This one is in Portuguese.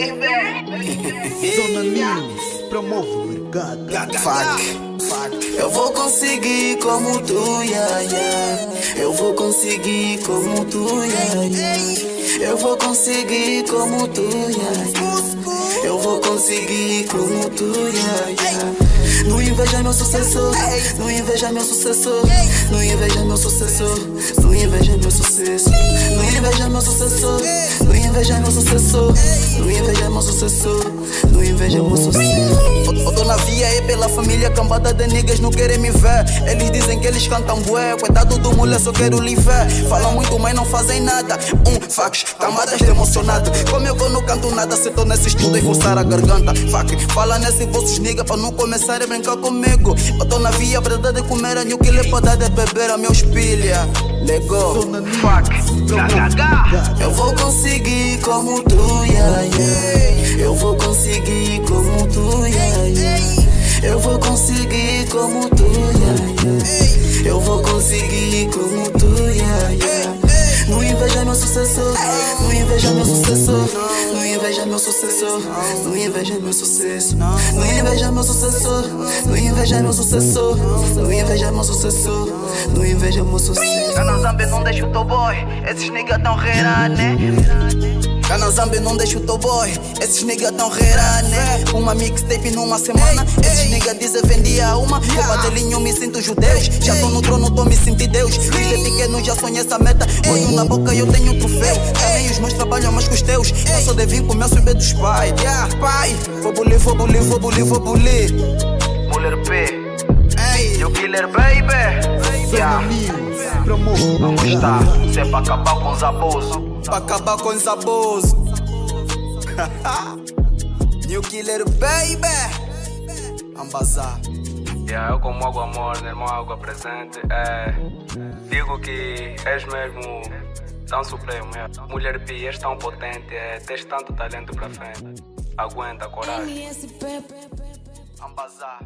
Zona News promove o mercado. Fuck. Eu vou conseguir como tu, yeah, yeah. Eu vou conseguir como tu, yeah, yeah. Eu vou conseguir como tu, yeah, yeah. Eu vou conseguir como tu, yeah, yeah. Não inveja meu sucesso, não inveja meu sucesso, não inveja meu sucesso, não inveja meu sucesso, não inveja meu sucesso, não inveja meu sucesso, não inveja meu sucesso, não inveja meu sucesso. Eu tô na via é pela família, cambada de niggas não querem me ver. Eles dizem que eles cantam bué, coitado do mulher, só quero lhe ver. Falam muito, mas não fazem nada. Facts, camadas emocionado. Como eu não canto nada, se tô nesse estudo e forçar a garganta. Fuck, fala nesse vossos niggas pra não começar a brincar comigo. Eu tô na via, pra de comer a new killer, pra dar de beber a meus pilha. Lego, fuck, eu vou conseguir como tu, yeah, yeah. Eu vou conseguir como tu, yeah, yeah. Eu vou conseguir como tu, yeah, yeah. Eu vou conseguir como tu, yeah, yeah. Não inveja meu sucesso, não inveja meu sucesso, não inveja meu sucesso, não inveja meu sucesso, não inveja meu sucesso, não inveja meu sucesso, não inveja meu sucesso, não inveja meu sucesso. Canazambe não deixa o teu boy, esses niggas tão reira, né? Canazambe não deixa o teu boy, esses niggas tão reira, né? Uma mixtape numa semana, esses niggas dizem vendia uma. Vou batelinho, eu me sinto judeus. Já tô no trono, tô me sentindo Deus. Desde pequeno já sonhei essa meta. Olho na boca eu tenho um troféu. Também os meus trabalham mais que os teus. Eu sou de vir com o meu subir dos pais. Yeah, pai, vou bulir, vou bulir, vou bulir, vou bulir. Mulher P, you killer baby. Zona News promove o Vamos mercado. estar, se é pra acabar com os abusos. Pra acabar com os abusos. New killer baby. Ambazar. Yeah, eu como água amor, meu irmão água presente. Digo que és mesmo tão supremo. Mulher P, és tão potente, tens tanto talento pra frente. Aguenta, coragem. Ambazar.